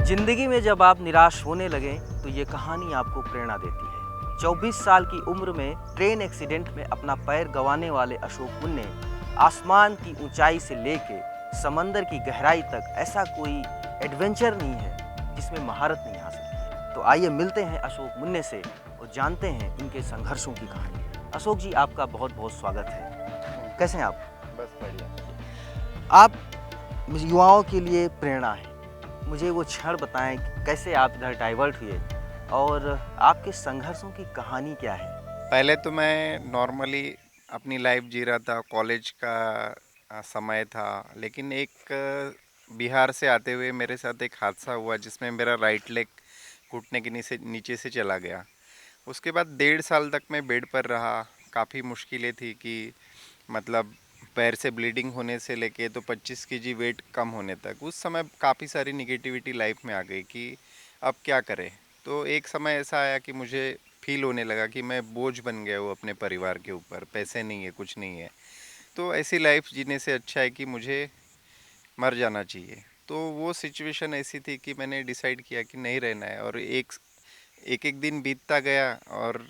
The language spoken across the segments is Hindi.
जिंदगी में जब आप निराश होने लगें तो ये कहानी आपको प्रेरणा देती है। 24 साल की उम्र में ट्रेन एक्सीडेंट में अपना पैर गंवाने वाले अशोक मुन्ने आसमान की ऊंचाई से लेके समंदर की गहराई तक ऐसा कोई एडवेंचर नहीं है जिसमें महारत नहीं हासिल की है। तो आइए मिलते हैं अशोक मुन्ने से और जानते हैं इनके संघर्षों की कहानी। अशोक जी, आपका बहुत बहुत स्वागत है। कैसे हैं आप? बस बढ़िया। आप युवाओं के लिए प्रेरणा है। मुझे वो क्षण बताएं कि कैसे आप इधर डाइवर्ट हुए और आपके संघर्षों की कहानी क्या है? पहले तो मैं नॉर्मली अपनी लाइफ जी रहा था, कॉलेज का समय था। लेकिन एक बिहार से आते हुए मेरे साथ एक हादसा हुआ जिसमें मेरा राइट लेग घुटने के नीचे नीचे से चला गया। उसके बाद 1.5 साल तक मैं बेड पर रहा। काफ़ी मुश्किलें थी कि मतलब पैर से ब्लीडिंग होने से लेके तो 25 केजी वेट कम होने तक। उस समय काफ़ी सारी निगेटिविटी लाइफ में आ गई कि अब क्या करें। तो एक समय ऐसा आया कि मुझे फील होने लगा कि मैं बोझ बन गया हूँ अपने परिवार के ऊपर, पैसे नहीं है, कुछ नहीं है। तो ऐसी लाइफ जीने से अच्छा है कि मुझे मर जाना चाहिए। तो वो सिचुएशन ऐसी थी कि मैंने डिसाइड किया कि नहीं रहना है। और एक एक एक दिन बीतता गया और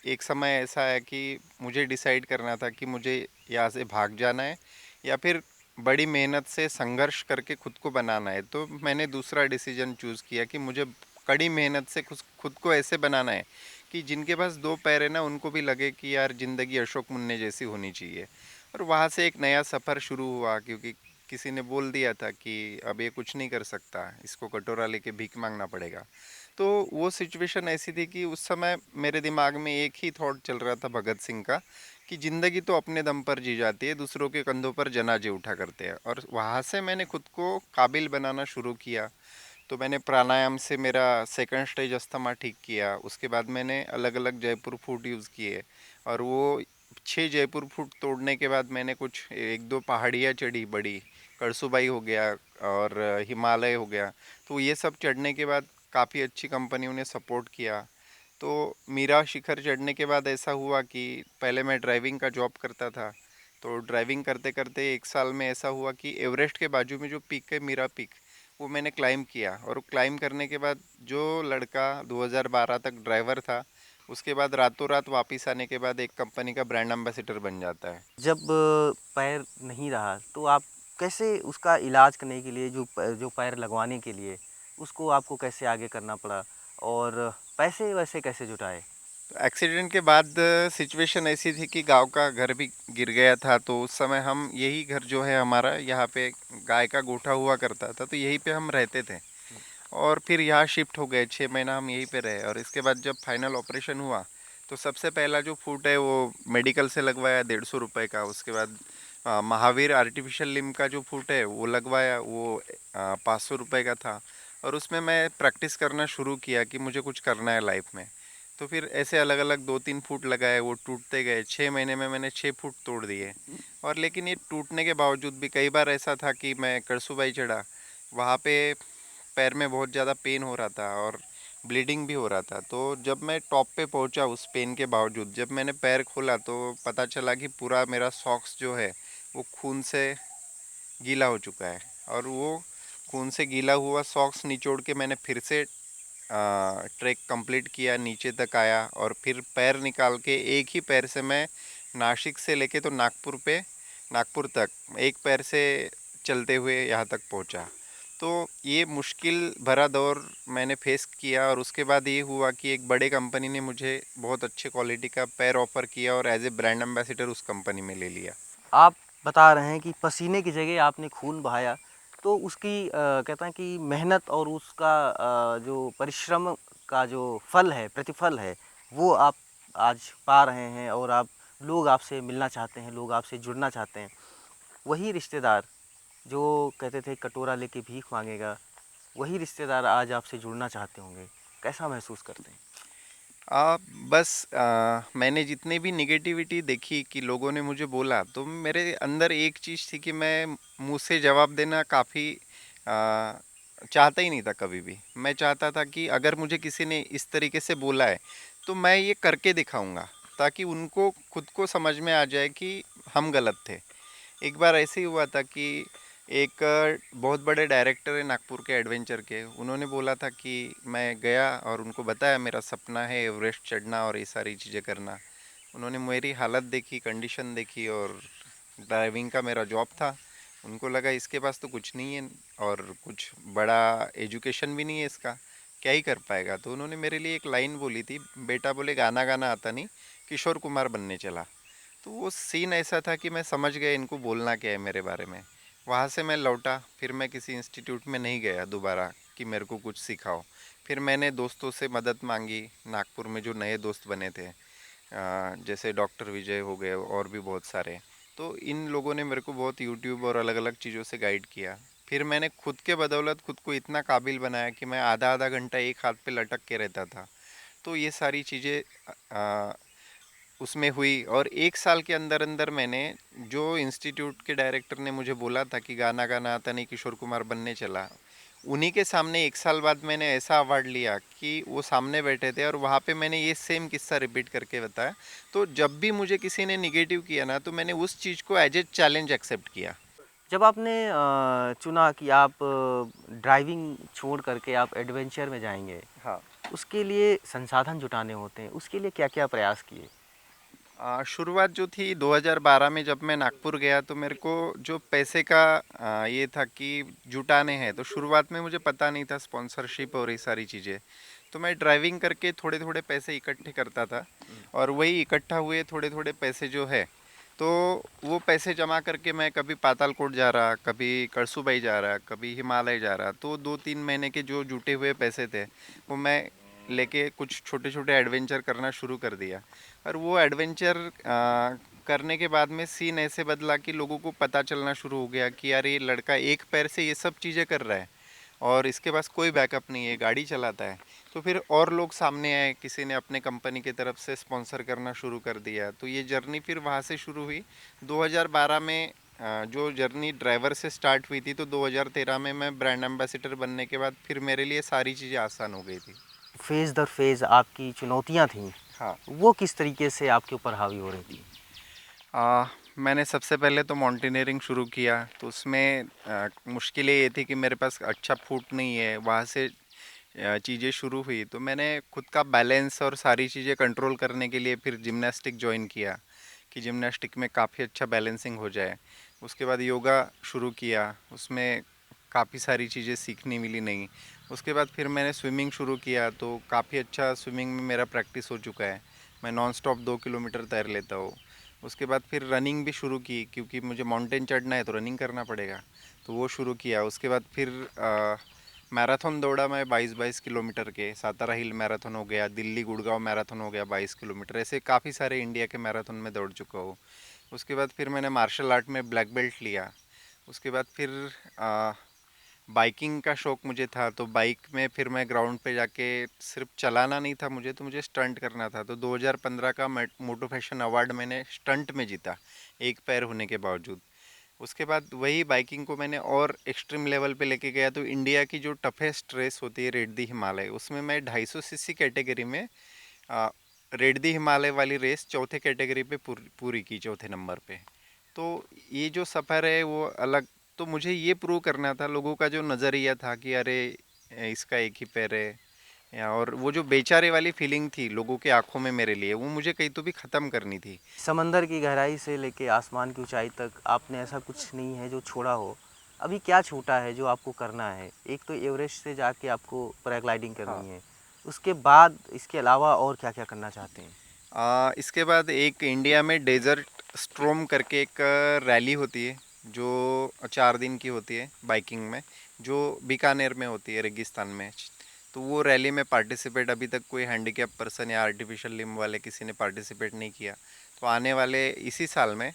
एक समय ऐसा है कि मुझे डिसाइड करना था कि मुझे यहाँ से भाग जाना है या फिर बड़ी मेहनत से संघर्ष करके खुद को बनाना है। तो मैंने दूसरा डिसीजन चूज़ किया कि मुझे कड़ी मेहनत से खुद को ऐसे बनाना है कि जिनके पास दो पैर है ना, उनको भी लगे कि यार ज़िंदगी अशोक मुन्ने जैसी होनी चाहिए। और वहाँ से एक नया सफ़र शुरू हुआ, क्योंकि किसी ने बोल दिया था कि अब ये कुछ नहीं कर सकता, इसको कटोरा लेके भीख मांगना पड़ेगा। तो वो सिचुएशन ऐसी थी कि उस समय मेरे दिमाग में एक ही थॉट चल रहा था भगत सिंह का, कि ज़िंदगी तो अपने दम पर जी जाती है, दूसरों के कंधों पर जनाजे उठा करते हैं। और वहाँ से मैंने खुद को काबिल बनाना शुरू किया। तो मैंने प्राणायाम से मेरा सेकंड स्टेज अस्थमा ठीक किया। उसके बाद मैंने अलग अलग जयपुर फूड यूज़ किए। और वो 6 जयपुर फूड तोड़ने के बाद मैंने कुछ एक दो पहाड़ियाँ चढ़ी बड़ी, करसुबाई हो गया और हिमालय हो गया। तो ये सब चढ़ने के बाद काफ़ी अच्छी कंपनियों ने सपोर्ट किया। तो मीरा शिखर चढ़ने के बाद ऐसा हुआ कि पहले मैं ड्राइविंग का जॉब करता था। तो ड्राइविंग करते करते 1 साल में ऐसा हुआ कि एवरेस्ट के बाजू में जो पीक है, मीरा पीक, वो मैंने क्लाइम किया। और क्लाइम करने के बाद जो लड़का 2012 तक ड्राइवर था, उसके बाद रातों रात वापस आने के बाद एक कंपनी का ब्रांड एम्बेसडर बन जाता है। जब पैर नहीं रहा तो आप कैसे उसका इलाज करने के लिए जो पैर लगवाने के लिए उसको आपको कैसे आगे करना पड़ा और पैसे वैसे कैसे जुटाए? एक्सीडेंट के बाद सिचुएशन ऐसी थी कि गांव का घर भी गिर गया था। तो उस समय हम यही घर जो है हमारा, यहाँ पे गाय का गोठा हुआ करता था, तो यहीं पे हम रहते थे। और फिर यहाँ शिफ्ट हो गए, 6 महीना हम यहीं पे रहे। और इसके बाद जब फाइनल ऑपरेशन हुआ तो सबसे पहला जो फूट है वो मेडिकल से लगवाया 150 रुपये का। उसके बाद महावीर आर्टिफिशियल लिम्ब का जो फूट है वो लगवाया, वो 500 रुपये का था। और उसमें मैं प्रैक्टिस करना शुरू किया कि मुझे कुछ करना है लाइफ में। तो फिर ऐसे अलग अलग 2-3 फूट लगाए, वो टूटते गए। 6 महीने में मैंने 6 फूट तोड़ दिए। और लेकिन ये टूटने के बावजूद भी कई बार ऐसा था कि मैं करसुबाई चढ़ा, वहाँ पे पैर में बहुत ज़्यादा पेन हो रहा था और ब्लीडिंग भी हो रहा था। तो जब मैं टॉप पे पहुंचा उस पेन के बावजूद, जब मैंने पैर खोला तो पता चला कि पूरा मेरा सॉक्स जो है वो खून से गीला हो चुका है। और वो खून से गीला हुआ सॉक्स निचोड़ के मैंने फिर से ट्रैक कंप्लीट किया, नीचे तक आया। और फिर पैर निकाल के एक ही पैर से मैं नासिक से लेके तो नागपुर तक एक पैर से चलते हुए यहाँ तक पहुँचा। तो ये मुश्किल भरा दौर मैंने फेस किया। और उसके बाद ये हुआ कि एक बड़े कंपनी ने मुझे बहुत अच्छे क्वालिटी का पैर ऑफ़र किया और एज ए ब्रांड एम्बेसडर उस कंपनी में ले लिया। आप बता रहे हैं कि पसीने की जगह आपने खून बहाया, तो उसकी कहते हैं कि मेहनत और उसका जो परिश्रम का जो फल है, प्रतिफल है, वो आप आज पा रहे हैं और आप लोग आपसे मिलना चाहते हैं, लोग आपसे जुड़ना चाहते हैं। वही रिश्तेदार जो कहते थे कटोरा लेके भीख मांगेगा, वही रिश्तेदार आज आपसे जुड़ना चाहते होंगे। कैसा महसूस करते हैं? आ, बस मैंने जितने भी निगेटिविटी देखी कि लोगों ने मुझे बोला, तो मेरे अंदर एक चीज़ थी कि मैं मुँह से जवाब देना काफ़ी चाहता ही नहीं था कभी भी। मैं चाहता था कि अगर मुझे किसी ने इस तरीके से बोला है तो मैं ये करके दिखाऊंगा, ताकि उनको खुद को समझ में आ जाए कि हम गलत थे। एक बार ऐसे ही हुआ था कि एक बहुत बड़े डायरेक्टर है नागपुर के एडवेंचर के, उन्होंने बोला था कि मैं गया और उनको बताया मेरा सपना है एवरेस्ट चढ़ना और ये सारी चीज़ें करना। उन्होंने मेरी हालत देखी, कंडीशन देखी और ड्राइविंग का मेरा जॉब था। उनको लगा इसके पास तो कुछ नहीं है और कुछ बड़ा एजुकेशन भी नहीं है इसका, क्या ही कर पाएगा। तो उन्होंने मेरे लिए एक लाइन बोली थी, बेटा बोले गाना गाना आता नहीं, किशोर कुमार बनने चला। तो वो सीन ऐसा था कि मैं समझ गया इनको बोलना क्या है मेरे बारे में। वहाँ से मैं लौटा, फिर मैं किसी इंस्टीट्यूट में नहीं गया दोबारा कि मेरे को कुछ सिखाओ। फिर मैंने दोस्तों से मदद मांगी, नागपुर में जो नए दोस्त बने थे, जैसे डॉक्टर विजय हो गए और भी बहुत सारे। तो इन लोगों ने मेरे को बहुत यूट्यूब और अलग अलग चीज़ों से गाइड किया। फिर मैंने खुद के बदौलत खुद को इतना काबिल बनाया कि मैं आधा आधा घंटा एक हाथ पे लटक के रहता था। तो ये सारी चीज़ें उसमें हुई और 1 साल के अंदर अंदर मैंने, जो इंस्टीट्यूट के डायरेक्टर ने मुझे बोला था कि गाना गाना आता नहीं किशोर कुमार बनने चला, उन्हीं के सामने 1 साल बाद मैंने ऐसा अवार्ड लिया कि वो सामने बैठे थे और वहाँ पे मैंने ये सेम किस्सा रिपीट करके बताया। तो जब भी मुझे किसी ने निगेटिव किया ना, तो मैंने उस चीज़ को एज ए चैलेंज एक्सेप्ट किया। जब आपने चुना कि आप ड्राइविंग छोड़ करके आप एडवेंचर में जाएंगे, हाँ। उसके लिए संसाधन जुटाने होते हैं, उसके लिए क्या-क्या प्रयास किए? शुरुआत जो थी 2012 में जब मैं नागपुर गया, तो मेरे को जो पैसे का ये था कि जुटाने हैं, तो शुरुआत में मुझे पता नहीं था स्पॉन्सरशिप और ये सारी चीज़ें। तो मैं ड्राइविंग करके थोड़े थोड़े पैसे इकट्ठे करता था और वही इकट्ठा हुए थोड़े थोड़े पैसे जो है, तो वो पैसे जमा करके मैं कभी पातालकोट जा रहा, कभी करसुबाई जा रहा, कभी हिमालय जा रहा। तो 2-3 महीने के जो जुटे हुए पैसे थे, वो मैं लेके कुछ छोटे छोटे एडवेंचर करना शुरू कर दिया। और वो एडवेंचर करने के बाद में सीन ऐसे बदला कि लोगों को पता चलना शुरू हो गया कि यार ये लड़का एक पैर से ये सब चीज़ें कर रहा है और इसके पास कोई बैकअप नहीं है, गाड़ी चलाता है। तो फिर और लोग सामने आए, किसी ने अपने कंपनी की तरफ से स्पॉन्सर करना शुरू कर दिया। तो ये जर्नी फिर वहाँ से शुरू हुई 2012 में। जो जर्नी ड्राइवर से स्टार्ट हुई थी, तो 2013 में मैं ब्रांड एम्बेसडर बनने के बाद फिर मेरे लिए सारी चीज़ें आसान हो गई थी। फ़ेज़ दर फ़ेज़ आपकी चुनौतियाँ थीं, हाँ। वो किस तरीके से आपके ऊपर हावी हो रही थी? मैंने सबसे पहले तो माउंटेनियरिंग शुरू किया, तो उसमें मुश्किलें ये थी कि मेरे पास अच्छा फुट नहीं है। वहाँ से चीज़ें शुरू हुई, तो मैंने खुद का बैलेंस और सारी चीज़ें कंट्रोल करने के लिए फिर जिम्नास्टिक ज्वाइन किया कि जिम्नास्टिक में काफ़ी अच्छा बैलेंसिंग हो जाए। उसके बाद योगा शुरू किया, उसमें काफ़ी सारी चीज़ें सीखने मिली नई। उसके बाद फिर मैंने स्विमिंग शुरू किया, तो काफ़ी अच्छा स्विमिंग में मेरा प्रैक्टिस हो चुका है। मैं नॉन स्टॉप 2 किलोमीटर तैर लेता हूँ। उसके बाद फिर रनिंग भी शुरू की, क्योंकि मुझे माउंटेन चढ़ना है तो रनिंग करना पड़ेगा, तो वो शुरू किया। उसके बाद फिर मैराथन दौड़ा मैं 22-22 किलोमीटर के। सातारा हिल मैराथन हो गया, दिल्ली गुड़गांव मैराथन हो गया 22 किलोमीटर, ऐसे काफ़ी सारे इंडिया के मैराथन में दौड़ चुका हूँ। उसके बाद फिर मैंने मार्शल आर्ट में ब्लैक बेल्ट लिया। उसके बाद फिर बाइकिंग का शौक़ मुझे था, तो बाइक में फिर मैं ग्राउंड पे जाके सिर्फ चलाना नहीं था मुझे, तो मुझे स्टंट करना था। तो 2015 का मोटो फैशन अवार्ड मैंने स्टंट में जीता, एक पैर होने के बावजूद। उसके बाद वही बाइकिंग को मैंने और एक्सट्रीम लेवल पे लेके गया, तो इंडिया की जो टफेस्ट रेस होती है रेड दी हिमालय, उसमें मैं 250 सीसी कैटेगरी में रेड दी हिमालय वाली रेस चौथे कैटेगरी पे पूरी की, चौथे नंबर पे। तो ये जो सफ़र है वो अलग। तो मुझे ये प्रूव करना था, लोगों का जो नज़रिया था कि अरे इसका एक ही पैर है, और वो जो बेचारे वाली फीलिंग थी लोगों के आंखों में मेरे लिए, वो मुझे कहीं तो भी ख़त्म करनी थी। समंदर की गहराई से लेके आसमान की ऊंचाई तक आपने ऐसा कुछ नहीं है जो छोड़ा हो। अभी क्या छूटा है जो आपको करना है? एक तो एवरेस्ट से जाके आपको पैराग्लाइडिंग हाँ। करनी है, उसके बाद इसके अलावा और क्या-क्या करना चाहते हैं? इसके बाद एक इंडिया में डेजर्ट स्ट्रोम करके एक रैली होती है, जो 4 दिन की होती है बाइकिंग में, जो बीकानेर में होती है रेगिस्तान में। तो वो रैली में पार्टिसिपेट, अभी तक कोई हैंडीकैप पर्सन या आर्टिफिशियल लिम्ब वाले किसी ने पार्टिसिपेट नहीं किया। तो आने वाले इसी साल में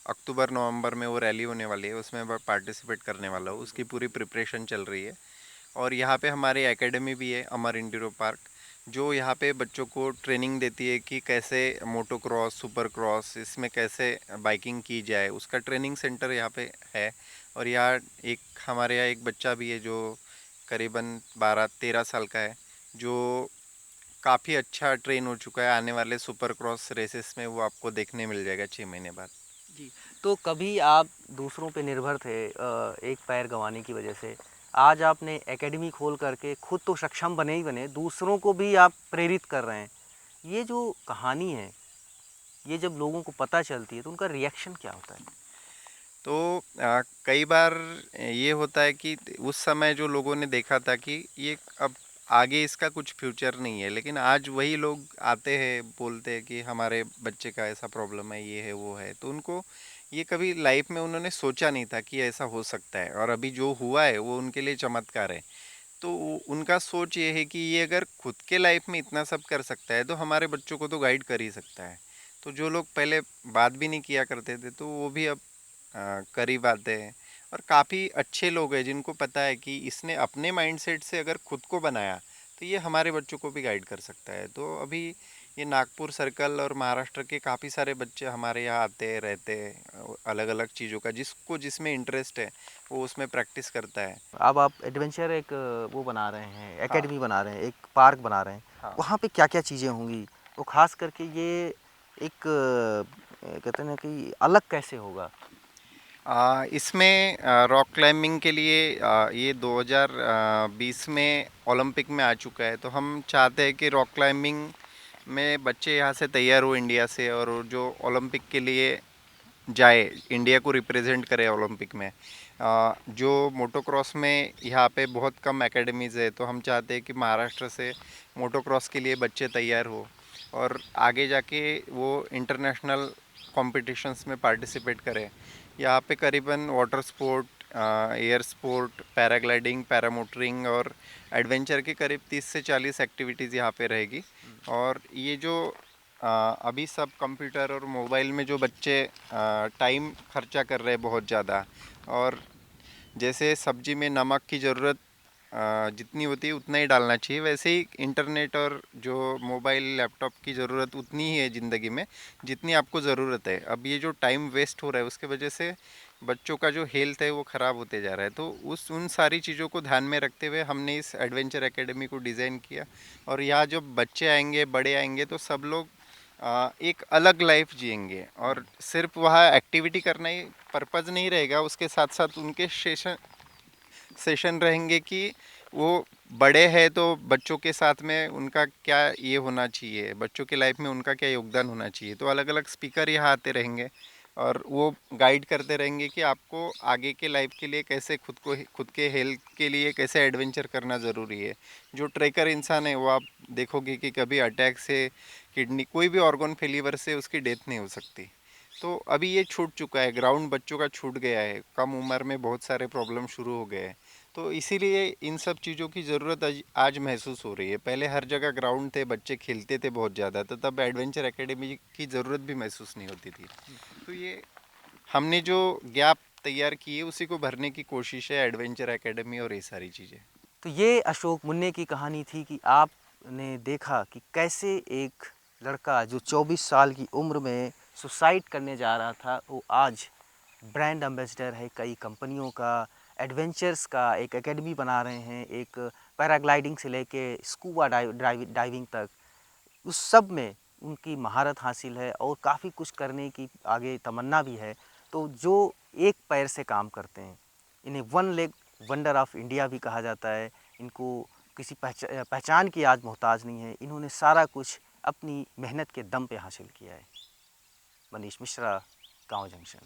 अक्टूबर नवंबर में वो रैली होने वाली है, उसमें मैं पार्टिसिपेट करने वाला हूँ। उसकी पूरी प्रिपरेशन चल रही है। और यहाँ पे हमारी एकेडमी भी है, अमर इंडोर पार्क, जो यहाँ पे बच्चों को ट्रेनिंग देती है कि कैसे मोटो क्रॉस, सुपर क्रॉस, इसमें कैसे बाइकिंग की जाए। उसका ट्रेनिंग सेंटर यहाँ पे है। और यहाँ एक हमारे यहाँ एक बच्चा भी है जो करीबन 12-13 साल का है, जो काफ़ी अच्छा ट्रेन हो चुका है। आने वाले सुपर क्रॉस रेसेस में वो आपको देखने मिल जाएगा 6 महीने बाद। जी, तो कभी आप दूसरों पे निर्भर थे एक पैर गँवाने की वजह से। आज आपने एकेडमी खोल कर के खुद तो सक्षम बने ही बने, दूसरों को भी आप प्रेरित कर रहे हैं। ये जो कहानी है, ये जब लोगों को पता चलती है तो उनका रिएक्शन क्या होता है? तो कई बार ये होता है कि उस समय जो लोगों ने देखा था कि ये अब आगे इसका कुछ फ्यूचर नहीं है, लेकिन आज वही लोग आते हैं, बोलते हैं कि हमारे बच्चे का ऐसा प्रॉब्लम है, ये है, वो है। तो उनको ये कभी लाइफ में उन्होंने सोचा नहीं था कि ऐसा हो सकता है, और अभी जो हुआ है वो उनके लिए चमत्कार है। तो उनका सोच ये है कि ये अगर खुद के लाइफ में इतना सब कर सकता है तो हमारे बच्चों को तो गाइड कर ही सकता है। तो जो लोग पहले बात भी नहीं किया करते थे तो वो भी अब करीब आते हैं। और काफ़ी अच्छे लोग हैं जिनको पता है कि इसने अपने माइंडसेट से अगर खुद को बनाया तो ये हमारे बच्चों को भी गाइड कर सकता है। तो अभी ये नागपुर सर्कल और महाराष्ट्र के काफ़ी सारे बच्चे हमारे यहाँ आते हैं, रहते हैं, अलग अलग चीज़ों का जिसको जिसमें इंटरेस्ट है वो उसमें प्रैक्टिस करता है। अब आप एडवेंचर एक वो बना रहे हैं, हाँ। एकेडमी बना रहे हैं, एक पार्क बना रहे हैं। हाँ। वहाँ पे क्या-क्या चीज़ें होंगी? तो ख़ास करके ये एक कहते हैं ना कि अलग कैसे होगा? इसमें रॉक क्लाइंबिंग के लिए ये 2020 में ओलंपिक में आ चुका है, तो हम चाहते हैं कि रॉक क्लाइंबिंग में बच्चे यहाँ से तैयार हो इंडिया से, और वो जो ओलंपिक के लिए जाए, इंडिया को रिप्रेजेंट करे ओलंपिक में। जो मोटोक्रॉस में यहाँ पे बहुत कम एकेडमीज़ है, तो हम चाहते हैं कि महाराष्ट्र से मोटोक्रॉस के लिए बच्चे तैयार हो और आगे जाके वो इंटरनेशनल कॉम्पिटिशन्स में पार्टिसिपेट करें। यहाँ पे करीबन water sport, air sport, paragliding, paramotoring और एडवेंचर के करीब 30 से 40 एक्टिविटीज़ यहाँ पे रहेगी। और ये जो अभी सब कंप्यूटर और मोबाइल में जो बच्चे टाइम खर्चा कर रहे हैं बहुत ज़्यादा, और जैसे सब्जी में नमक की ज़रूरत जितनी होती है उतना ही डालना चाहिए, वैसे ही इंटरनेट और जो मोबाइल लैपटॉप की ज़रूरत उतनी ही है ज़िंदगी में जितनी आपको ज़रूरत है। अब ये जो टाइम वेस्ट हो रहा है उसके वजह से बच्चों का जो हेल्थ है वो ख़राब होते जा रहा है। तो उस उन सारी चीज़ों को ध्यान में रखते हुए हमने इस एडवेंचर एकेडमी को डिज़ाइन किया। और यहाँ जब बच्चे आएंगे, बड़े आएंगे, तो सब लोग एक अलग लाइफ जिएंगे, और सिर्फ वहाँ एक्टिविटी करना ही पर्पज़ नहीं रहेगा, उसके साथ साथ उनके सेशन सेशन रहेंगे कि वो बड़े हैं तो बच्चों के साथ में उनका क्या ये होना चाहिए, बच्चों की लाइफ में उनका क्या योगदान होना चाहिए। तो अलग अलग स्पीकर यहाँ आते रहेंगे और वो गाइड करते रहेंगे कि आपको आगे के लाइफ के लिए कैसे खुद के हेल्थ के लिए कैसे एडवेंचर करना ज़रूरी है। जो ट्रेकर इंसान है वो आप देखोगे कि कभी अटैक से, किडनी, कोई भी ऑर्गन फेलिवर से उसकी डेथ नहीं हो सकती। तो अभी ये छूट चुका है, ग्राउंड बच्चों का छूट गया है, कम उम्र में बहुत सारे प्रॉब्लम शुरू हो गए हैं। तो इसीलिए इन सब चीज़ों की ज़रूरत आज महसूस हो रही है। पहले हर जगह ग्राउंड थे, बच्चे खेलते थे बहुत ज़्यादा, तो तब एडवेंचर एकेडमी की ज़रूरत भी महसूस नहीं होती थी। तो ये हमने जो गैप तैयार की है उसी को भरने की कोशिश है, एडवेंचर एकेडमी और ये सारी चीज़ें। तो ये अशोक मुन्ने की कहानी थी कि आपने देखा कि कैसे एक लड़का जो 24 साल की उम्र में सुसाइड करने जा रहा था, वो आज ब्रांड एम्बेसडर है कई कंपनियों का, एडवेंचर्स का एक एकेडमी बना रहे हैं, एक पैराग्लाइडिंग से लेके स्कूबा डाइविंग तक, उस सब में उनकी महारत हासिल है और काफ़ी कुछ करने की आगे तमन्ना भी है। तो जो एक पैर से काम करते हैं, इन्हें one leg wonder of India भी कहा जाता है। इनको किसी पहचान की आज मोहताज नहीं है, इन्होंने सारा कुछ अपनी मेहनत के दम पे हासिल किया है। मनीष मिश्रा, गाँव जंक्शन।